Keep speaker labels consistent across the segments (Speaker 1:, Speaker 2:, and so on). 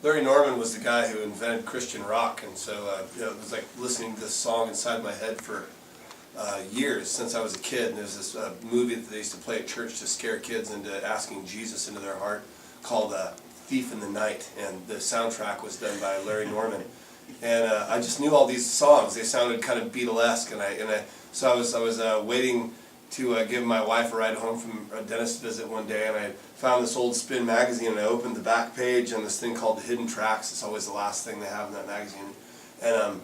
Speaker 1: Larry Norman was the guy who invented Christian rock, and so it was like listening to this song inside my head for years since I was a kid. And there's this movie that they used to play at church to scare kids into asking Jesus into their heart called Thief in the Night, and the soundtrack was done by Larry Norman. And I just knew all these songs. They sounded kind of Beatlesque, so I was waiting to give my wife a ride home from a dentist visit one day, and I found this old Spin magazine, and I opened the back page on this thing called the Hidden Tracks. It's always the last thing they have in that magazine. And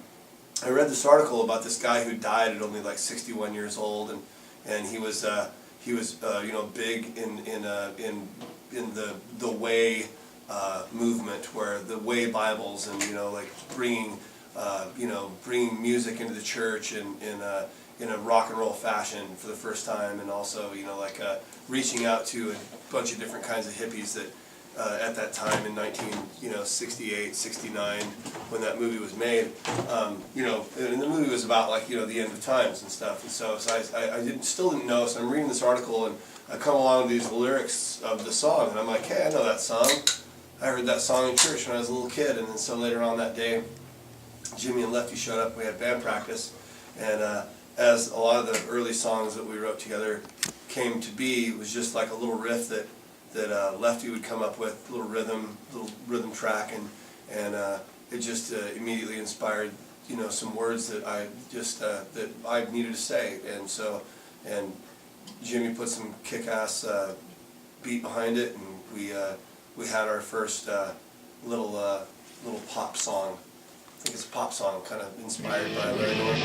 Speaker 1: I read this article about this guy who died at only like 61 years old, and he was big in the Way movement, where the Way Bibles, and like bringing music into the church and in a rock and roll fashion for the first time, and also reaching out to a bunch of different kinds of hippies that at that time in 1968, 69, when that movie was made, and the movie was about the end of times and stuff, and so I still didn't know. So I'm reading this article, and I come along with these lyrics of the song, and I'm like, hey, I know that song. I heard that song in church when I was a little kid. And then so later on that day, Jimmy and Lefty showed up. We had band practice, and as a lot of the early songs that we wrote together came to be, it was just like a little riff that Lefty would come up with, little rhythm track, and it just immediately inspired some words that I just that I needed to say, and Jimmy put some kick-ass beat behind it, and we had our first little pop song. I think it's a pop song, kind of inspired by Larry Norman.